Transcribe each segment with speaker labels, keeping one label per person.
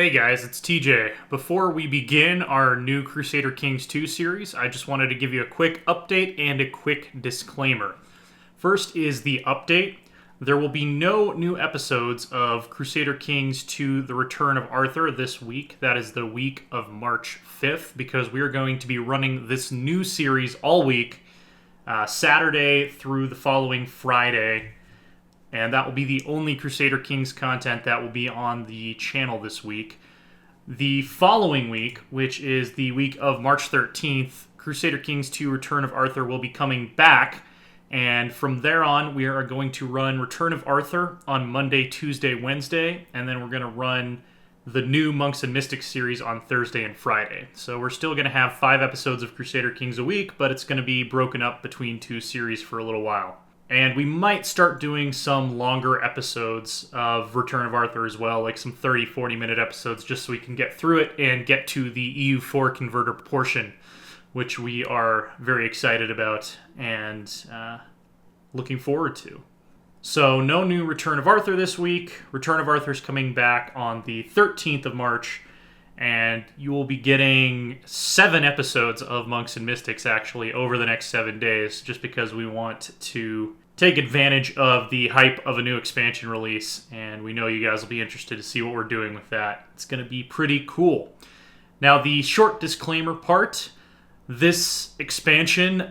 Speaker 1: Hey guys, it's TJ. Before we begin our new Crusader Kings 2 series, I just wanted to give you a quick update and a quick disclaimer. First is the update. There will be no new episodes of Crusader Kings 2 The Return of Arthur this week. That is the week of March 5th, because we are going to be running this new series all week, Saturday through the following Friday. And that will be the only Crusader Kings content that will be on the channel this week. The following week, which is the week of March 13th, Crusader Kings 2 Return of Arthur will be coming back. And from there on, we are going to run Return of Arthur on Monday, Tuesday, Wednesday. And then we're going to run the new Monks and Mystics series on Thursday and Friday. So we're still going to have 5 episodes of Crusader Kings a week, but it's going to be broken up between 2 series for a little while. And we might start doing some longer episodes of Return of Arthur as well, like some 30, 40-minute episodes, just so we can get through it and get to the EU4 converter portion, which we are very excited about and looking forward to. So no new Return of Arthur this week. Return of Arthur is coming back on the 13th of March, and you will be getting 7 episodes of Monks and Mystics, actually, over the next 7 days, just because we want to take advantage of the hype of a new expansion release, and we know you guys will be interested to see what we're doing with that. It's going to be pretty cool. Now, the short disclaimer part, this expansion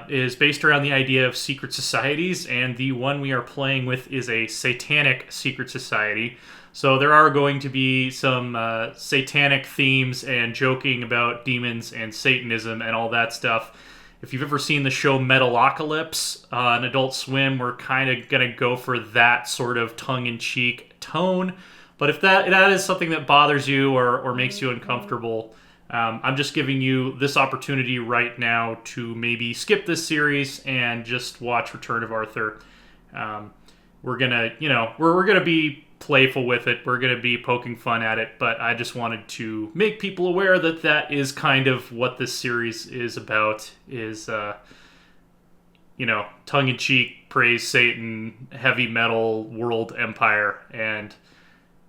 Speaker 1: is based around the idea of secret societies, and the one we are playing with is a satanic secret society. So there are going to be some satanic themes and joking about demons and Satanism and all that stuff. If you've ever seen the show Metalocalypse on Adult Swim, we're kind of going to go for that sort of tongue-in-cheek tone. But if that is something that bothers you or makes you uncomfortable, I'm just giving you this opportunity right now to maybe skip this series and just watch Return of Arthur. We're gonna, we're gonna be playful with it. We're going to be poking fun at it, but I just wanted to make people aware that that is kind of what this series is about, is, tongue-in-cheek, praise Satan, heavy metal, world empire, and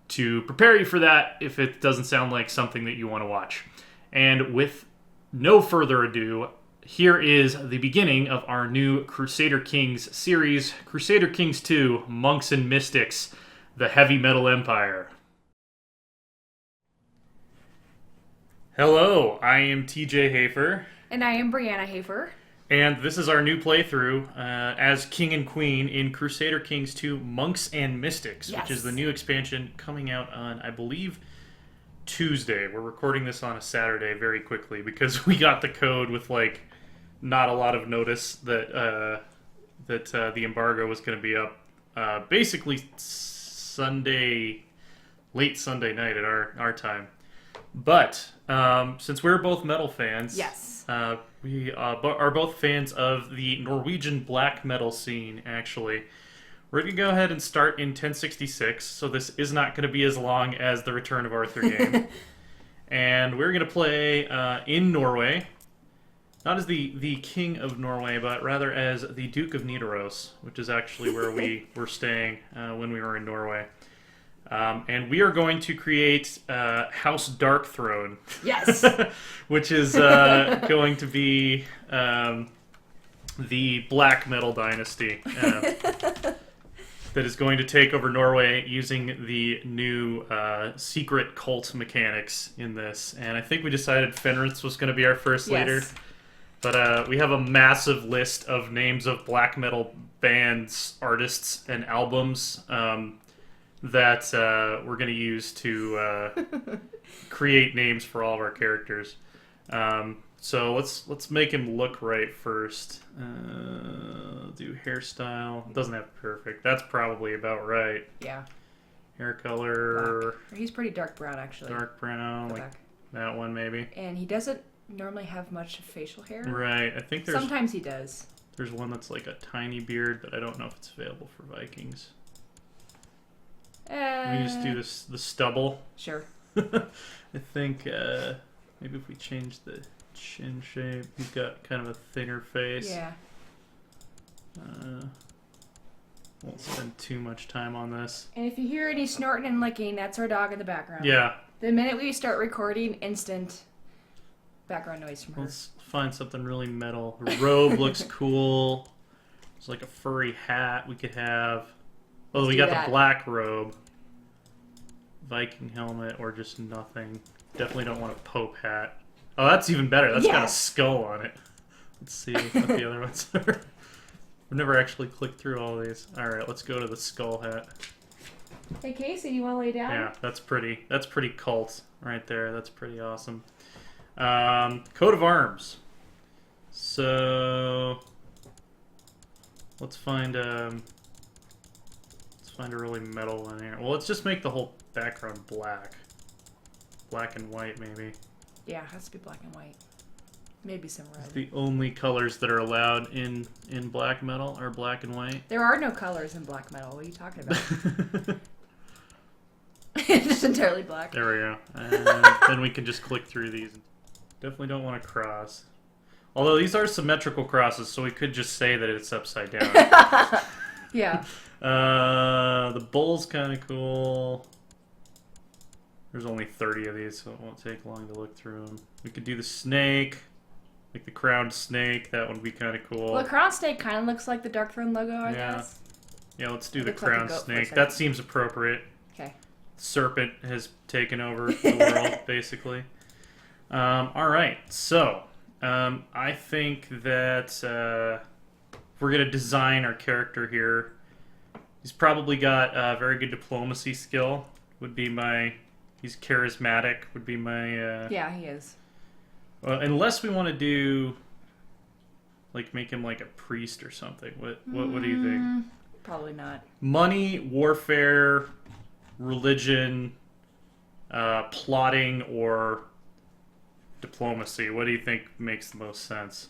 Speaker 1: to prepare you for that if it doesn't sound like something that you want to watch. And with no further ado, here is the beginning of our new Crusader Kings series, Crusader Kings 2, Monks and Mystics, the Heavy Metal Empire. Hello, I am TJ Hafer.
Speaker 2: And I am Brianna Hafer.
Speaker 1: And this is our new playthrough as King and Queen in Crusader Kings 2 Monks and Mystics,
Speaker 2: yes,
Speaker 1: which is the new expansion coming out on, I believe, Tuesday. We're recording this on a Saturday very quickly because we got the code with, not a lot of notice that the embargo was going to be up basically late Sunday night at our time. But since we're both metal fans,
Speaker 2: yes,
Speaker 1: we are both fans of the Norwegian black metal scene, actually. We're going to go ahead and start in 1066, so this is not going to be as long as the Return of Arthur game. And we're going to play in Norway, not as the King of Norway, but rather as the Duke of Nidaros, which is actually where we were staying when we were in Norway. And we are going to create House Darkthrone.
Speaker 2: Yes.
Speaker 1: Which is going to be the black metal dynasty that is going to take over Norway using the new secret cult mechanics in this. And I think we decided Fenris was going to be our first leader. But we have a massive list of names of black metal bands, artists, and albums that we're going to use to create names for all of our characters. So let's make him look right first. Do hairstyle. Doesn't have to be perfect. That's probably about right.
Speaker 2: Yeah.
Speaker 1: Hair color.
Speaker 2: Black. He's pretty dark brown, actually.
Speaker 1: Dark brown, like that one maybe.
Speaker 2: And he doesn't normally have much facial hair.
Speaker 1: Right. I think there's...
Speaker 2: Sometimes he does.
Speaker 1: There's one that's like a tiny beard, but I don't know if it's available for Vikings. We just do the stubble.
Speaker 2: Sure.
Speaker 1: I think maybe if we change the chin shape, he's got kind of a thinner face.
Speaker 2: Yeah.
Speaker 1: Won't spend too much time on this.
Speaker 2: And if you hear any snorting and licking, that's our dog in the background.
Speaker 1: Yeah,
Speaker 2: The minute we start recording, instant background noise from her.
Speaker 1: Let's find something really metal. Her robe looks cool. It's like a furry hat we could have. Oh, we got the black robe. Viking helmet or just nothing. Definitely don't want a Pope hat. Oh, that's even better. That's got a skull on it. Let's see what the other ones are. I've never actually clicked through all these. Alright, let's go to the skull hat.
Speaker 2: Hey, Casey, you want to lay down?
Speaker 1: Yeah, that's pretty. That's pretty cult right there. That's pretty awesome. Coat of arms. So let's find a really metal one here. Well, let's just make the whole background black. Black and white, maybe.
Speaker 2: Yeah, it has to be black and white. Maybe some red.
Speaker 1: The only colors that are allowed in black metal are black and white.
Speaker 2: There are no colors in black metal. What are you talking about? It's just entirely black.
Speaker 1: There we go. And then we can just click through these. Definitely don't want to cross. Although these are symmetrical crosses, so we could just say that it's upside down.
Speaker 2: Yeah.
Speaker 1: The bull's kind of cool. There's only 30 of these, so it won't take long to look through them. We could do the snake, like the crowned snake. That would be kind of cool.
Speaker 2: Well, the crowned snake kind of looks like the Darkthrone logo, I guess.
Speaker 1: Yeah, let's do the
Speaker 2: Looks like a
Speaker 1: crowned
Speaker 2: goat for a
Speaker 1: snake.
Speaker 2: second.
Speaker 1: That seems appropriate.
Speaker 2: Okay.
Speaker 1: Serpent has taken over the world, basically. All right, so I think that we're going to design our character here. He's probably got very good diplomacy skill. Would be my... He's charismatic. Would be my...
Speaker 2: Yeah, he is.
Speaker 1: Unless we want to do... Like, make him like a priest or something. What do you think?
Speaker 2: Probably not.
Speaker 1: Money, warfare, religion, plotting, or diplomacy. What do you think makes the most sense?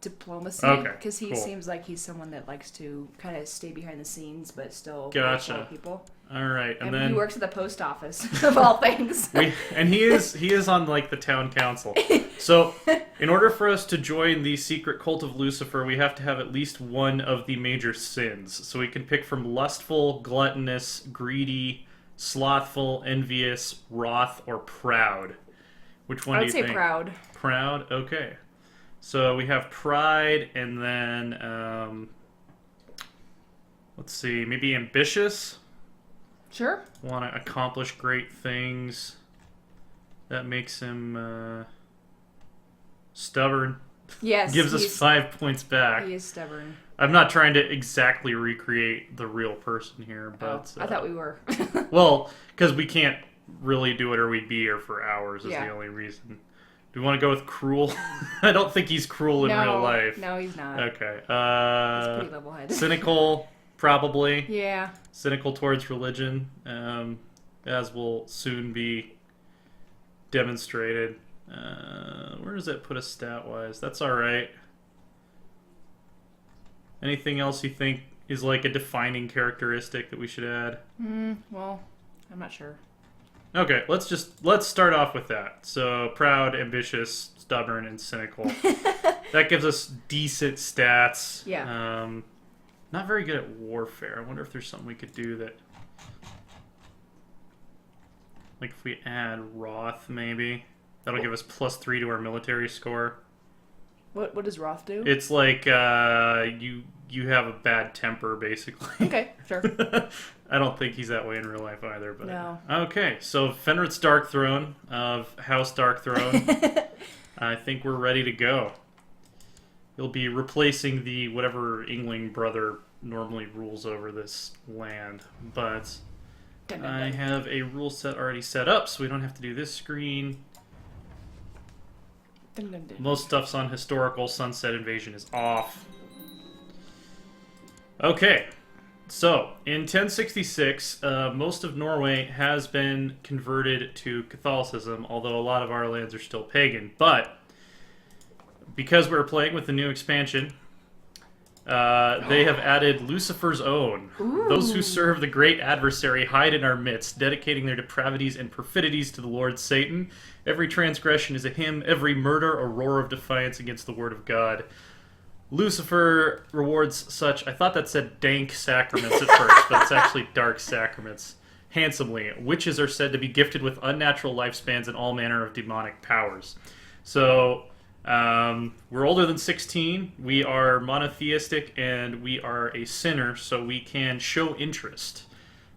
Speaker 2: Diplomacy.
Speaker 1: Okay,
Speaker 2: Because he
Speaker 1: cool.
Speaker 2: seems like he's someone that likes to kind of stay behind the scenes, but still
Speaker 1: Gotcha.
Speaker 2: follow people.
Speaker 1: All right, and
Speaker 2: And
Speaker 1: then
Speaker 2: he works at the post office, of all things.
Speaker 1: he is on like the town council. So, in order for us to join the secret cult of Lucifer, we have to have at least one of the major sins. So we can pick from lustful, gluttonous, greedy, slothful, envious, wroth, or proud. Which one
Speaker 2: I
Speaker 1: do
Speaker 2: would
Speaker 1: you
Speaker 2: say
Speaker 1: think?
Speaker 2: proud.
Speaker 1: Proud. Okay. So we have pride, and then let's see, maybe ambitious.
Speaker 2: Sure.
Speaker 1: Want to accomplish great things. That makes him stubborn.
Speaker 2: Yes.
Speaker 1: Gives us 5 points back.
Speaker 2: He is stubborn.
Speaker 1: I'm not trying to exactly recreate the real person here, but
Speaker 2: I thought we were.
Speaker 1: well, because we can't really do it, or we'd be here for hours. Is
Speaker 2: Yeah.
Speaker 1: the only reason. Do we want to go with cruel? I don't think he's cruel in real life.
Speaker 2: No, he's not.
Speaker 1: Okay.
Speaker 2: He's pretty level-headed.
Speaker 1: Cynical, probably.
Speaker 2: Yeah.
Speaker 1: Cynical towards religion, as will soon be demonstrated. Where does that put us stat-wise? That's all right. Anything else you think is like a defining characteristic that we should add?
Speaker 2: Well, I'm not sure.
Speaker 1: Okay, let's start off with that. So proud, ambitious, stubborn, and cynical. That gives us decent stats.
Speaker 2: Yeah.
Speaker 1: Not very good at warfare. I wonder if there's something we could do that... Like if we add Wrath, maybe. That'll give us +3 to our military score.
Speaker 2: What does Roth do?
Speaker 1: It's like you have a bad temper, basically.
Speaker 2: Okay, sure.
Speaker 1: I don't think he's that way in real life either. But
Speaker 2: No.
Speaker 1: Okay, so Fenrit's Darkthrone of House Darkthrone. I think we're ready to go. He'll be replacing the whatever Yngling brother normally rules over this land, but I have a rule set already set up, so we don't have to do this screen. Most stuff's on historical. Sunset Invasion is off. Okay, so in 1066, most of Norway has been converted to Catholicism, although a lot of our lands are still pagan. But because we're playing with the new expansion, they have added Lucifer's Own.
Speaker 2: Ooh.
Speaker 1: Those who serve the great adversary hide in our midst, dedicating their depravities and perfidies to the Lord Satan. Every transgression is a hymn, every murder a roar of defiance against the word of God. Lucifer rewards such... I thought that said dank sacraments at first, but it's actually dark sacraments. handsomely. Witches are said to be gifted with unnatural lifespans and all manner of demonic powers. So, we're older than 16, we are monotheistic, and we are a sinner, so we can show interest.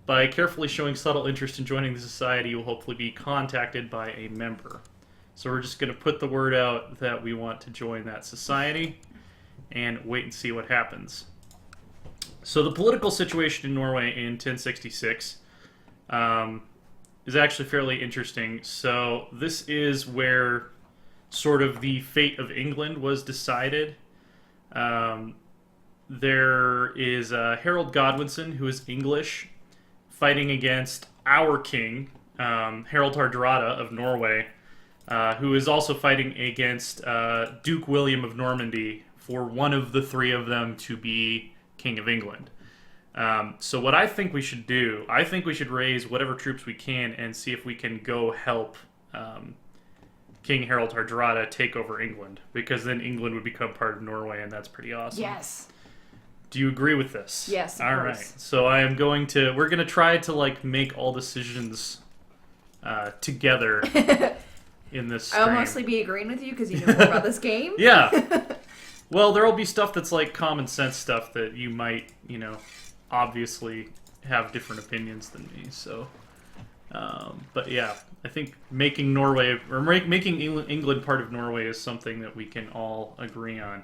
Speaker 1: By carefully showing subtle interest in joining the society, you will hopefully be contacted by a member. So we're just going to put the word out that we want to join that society, and wait and see what happens. So the political situation in Norway in 1066 is actually fairly interesting. So this is where sort of the fate of England was decided. There is Harold Godwinson, who is English, fighting against our king, Harald Hardrada of Norway, who is also fighting against Duke William of Normandy for one of the three of them to be King of England. So what I think we should do, I think we should raise whatever troops we can and see if we can go help King Harald Hardrada take over England, because then England would become part of Norway, and that's pretty awesome.
Speaker 2: Yes.
Speaker 1: Do you agree with this?
Speaker 2: Yes, of
Speaker 1: All
Speaker 2: course.
Speaker 1: right. So we're going to try to like make all decisions together in this stream.
Speaker 2: I'll mostly be agreeing with you because you know more about this game.
Speaker 1: Yeah. Well, there'll be stuff that's like common sense stuff that you might, obviously have different opinions than me. So, but yeah, I think making Norway or making England part of Norway is something that we can all agree on.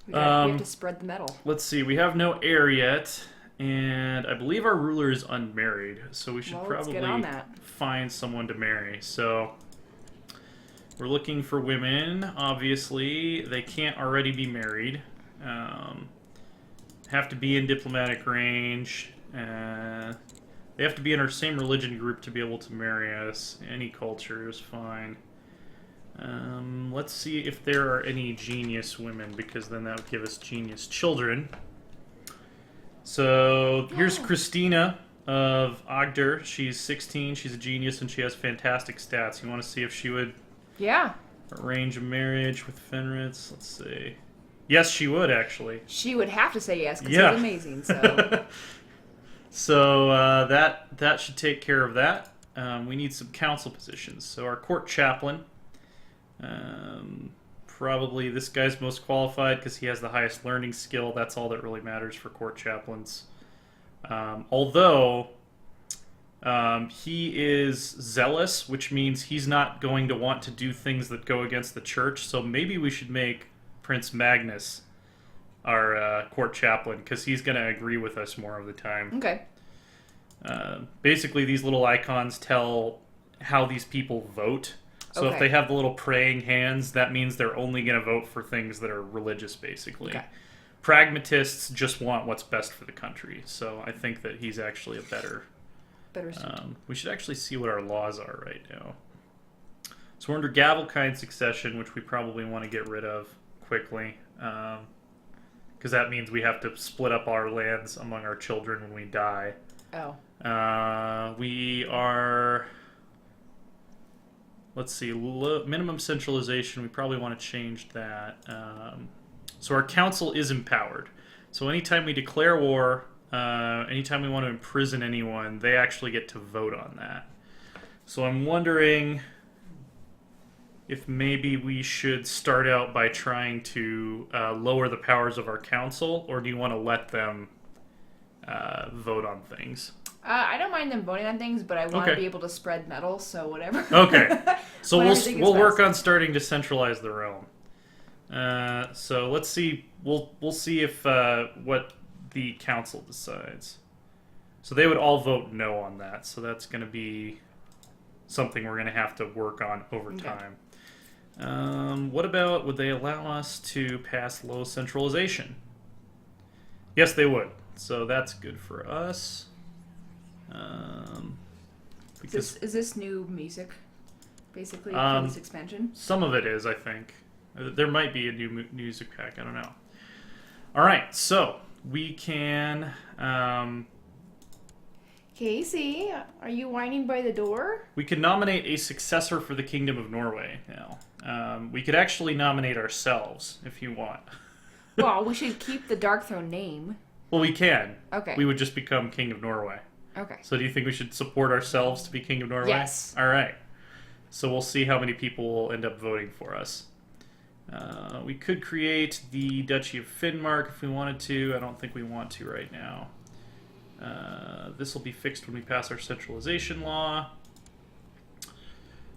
Speaker 2: We have to spread the metal.
Speaker 1: Let's see. We have no heir yet, and I believe our ruler is unmarried, so we should
Speaker 2: Let's get on that.
Speaker 1: find someone to marry. So we're looking for women. Obviously, they can't already be married. Have to be in diplomatic range. They have to be in our same religion group to be able to marry us. Any culture is fine. Let's see if there are any genius women, because then that would give us genius children. So here's Christina of Agder. She's 16, she's a genius, and she has fantastic stats. You want to see if she would arrange a marriage with Fenritz? Let's see. Yes, she would, actually.
Speaker 2: She would have to say yes, because he's amazing, so...
Speaker 1: So that should take care of that. We need some council positions. So our court chaplain... probably this guy's most qualified because he has the highest learning skill. That's all that really matters for court chaplains. Although he is zealous, which means he's not going to want to do things that go against the church. So maybe we should make Prince Magnus our court chaplain, because he's going to agree with us more of the time.
Speaker 2: Okay.
Speaker 1: Basically, these little icons tell how these people vote. So if they have the little praying hands, that means they're only going to vote for things that are religious, basically. Okay. Pragmatists just want what's best for the country. So I think that he's actually a better we should actually see what our laws are right now. So we're under Gavelkind succession, which we probably want to get rid of quickly. Because that means we have to split up our lands among our children when we die.
Speaker 2: Oh.
Speaker 1: We are... Let's see, minimum centralization, we probably want to change that. So our council is empowered. So anytime we declare war, anytime we want to imprison anyone, they actually get to vote on that. So I'm wondering if maybe we should start out by trying to lower the powers of our council, or do you want to let them vote on things?
Speaker 2: I don't mind them voting on things, but I want to be able to spread metal, so whatever.
Speaker 1: Okay. So we'll work on starting to centralize the realm. So let's see. We'll see if what the council decides. So they would all vote no on that. So that's going to be something we're going to have to work on over time. What about, would they allow us to pass low centralization? Yes, they would. So that's good for us.
Speaker 2: Is this new music, basically, for this expansion?
Speaker 1: Some of it is, I think. There might be a new music pack. I don't know. All right, so we can...
Speaker 2: Casey, are you whining by the door?
Speaker 1: We could nominate a successor for the Kingdom of Norway now. We could actually nominate ourselves, if you want.
Speaker 2: Well, we should keep the Darkthrone name.
Speaker 1: Well, we can.
Speaker 2: Okay.
Speaker 1: We would just become King of Norway.
Speaker 2: Okay.
Speaker 1: So do you think we should support ourselves to be King of Norway?
Speaker 2: Yes.
Speaker 1: All right. So we'll see how many people will end up voting for us. We could create the Duchy of Finnmark if we wanted to. I don't think we want to right now. This will be fixed when we pass our centralization law.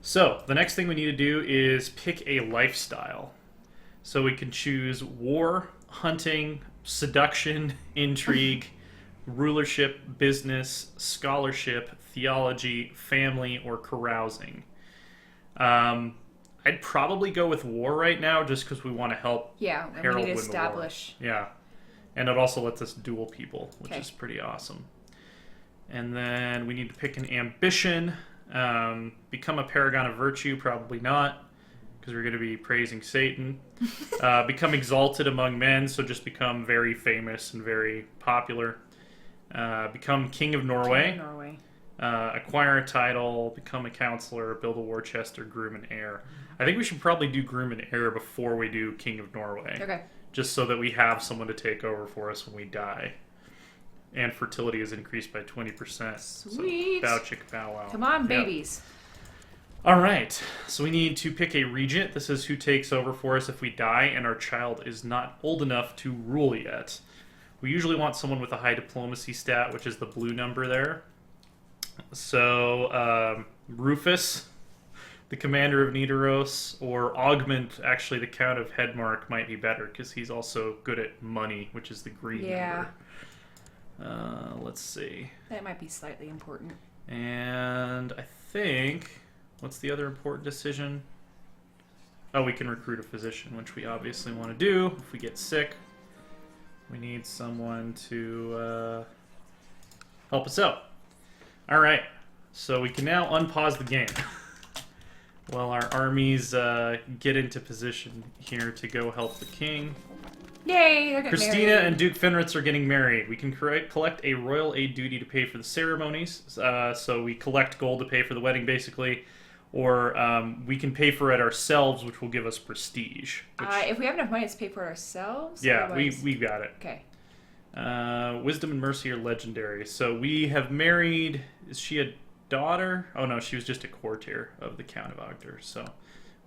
Speaker 1: So the next thing we need to do is pick a lifestyle. So we can choose war, hunting, seduction, intrigue, rulership, business, scholarship, theology, family, or carousing. I'd probably go with war right now just because we want to help
Speaker 2: Yeah, and
Speaker 1: Harold
Speaker 2: we need to
Speaker 1: win
Speaker 2: establish.
Speaker 1: the war. Yeah. And it also lets us duel people, which
Speaker 2: Okay.
Speaker 1: is pretty awesome. And then we need to pick an ambition. Become a paragon of virtue, probably not, because we're going to be praising Satan. Become exalted among men, so just become very famous and very popular. Become king of Norway.
Speaker 2: King of Norway.
Speaker 1: Acquire a title, become a counselor, build a war chest, or groom an heir. I think we should probably do groom an heir before we do king of Norway.
Speaker 2: Okay.
Speaker 1: Just so that we have someone to take over for us when we die. And fertility is increased by 20%.
Speaker 2: Sweet.
Speaker 1: So bow chicka bow wow.
Speaker 2: Come on,
Speaker 1: Yep.
Speaker 2: babies.
Speaker 1: All right. So we need to pick a regent. This is who takes over for us if we die and our child is not old enough to rule yet. We usually want someone with a high diplomacy stat, which is the blue number there. So Rufus, the commander of Nidaros, or Augment, actually the Count of Hedmark, might be better because he's also good at money, which is the green
Speaker 2: Yeah.
Speaker 1: number. Let's see.
Speaker 2: That might be slightly important.
Speaker 1: And I think, what's the other important decision? Oh, we can recruit a physician, which we obviously want to do if we get sick. We need someone to help us out. All right, so we can now unpause the game while our armies get into position here to go help the king.
Speaker 2: Yay! They're getting
Speaker 1: Christina
Speaker 2: married.
Speaker 1: and Duke Fenritz are getting married. We can collect a royal aid duty to pay for the ceremonies. So we collect gold to pay for the wedding, basically. Or we can pay for it ourselves, which will give us prestige. Which,
Speaker 2: If we have enough money to pay for it ourselves.
Speaker 1: yeah,
Speaker 2: otherwise-
Speaker 1: we got it.
Speaker 2: Okay.
Speaker 1: Wisdom and mercy are legendary. So we have married... Is she a daughter? Oh, no, she was just a courtier of the Count of Ogder. So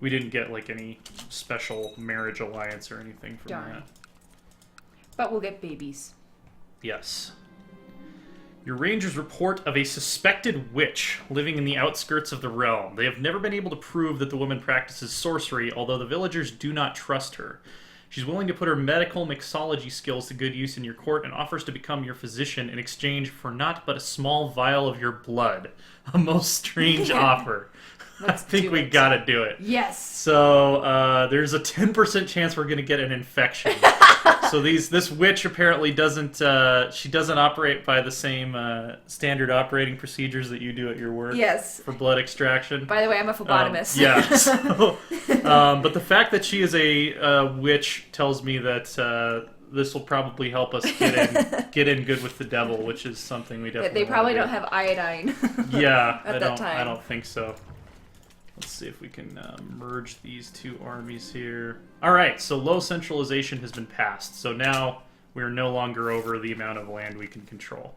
Speaker 1: we didn't get like any special marriage alliance or anything from
Speaker 2: Darn.
Speaker 1: that.
Speaker 2: But we'll get babies.
Speaker 1: Yes. Your rangers report of a suspected witch living in the outskirts of the realm. They have never been able to prove that the woman practices sorcery, although the villagers do not trust her. She's willing to put her medical mixology skills to good use in your court and offers to become your physician in exchange for not but a small vial of your blood. A most strange offer. I think
Speaker 2: do
Speaker 1: we
Speaker 2: it.
Speaker 1: gotta do it.
Speaker 2: Yes.
Speaker 1: So there's a 10% chance we're gonna get an infection. So this witch apparently doesn't operate by the same standard operating procedures that you do at your work.
Speaker 2: Yes.
Speaker 1: For blood extraction.
Speaker 2: By the way, I'm a phlebotomist.
Speaker 1: Yeah. So, but the fact that she is a witch tells me that this will probably help us get in good with the devil, which is something we definitely.
Speaker 2: They probably
Speaker 1: wanna
Speaker 2: don't have iodine.
Speaker 1: Yeah,
Speaker 2: at that time.
Speaker 1: I don't think so. Let's see if we can merge these two armies here. All right, so low centralization has been passed. So now we are no longer over the amount of land we can control.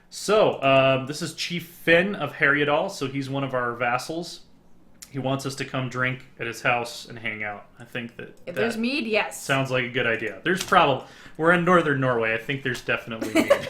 Speaker 1: So this is Chief Finn of Heriadal. So he's one of our vassals. He wants us to come drink at his house and hang out. I think that
Speaker 2: If there's mead, yes.
Speaker 1: sounds like a good idea. We're in northern Norway. I think there's definitely mead.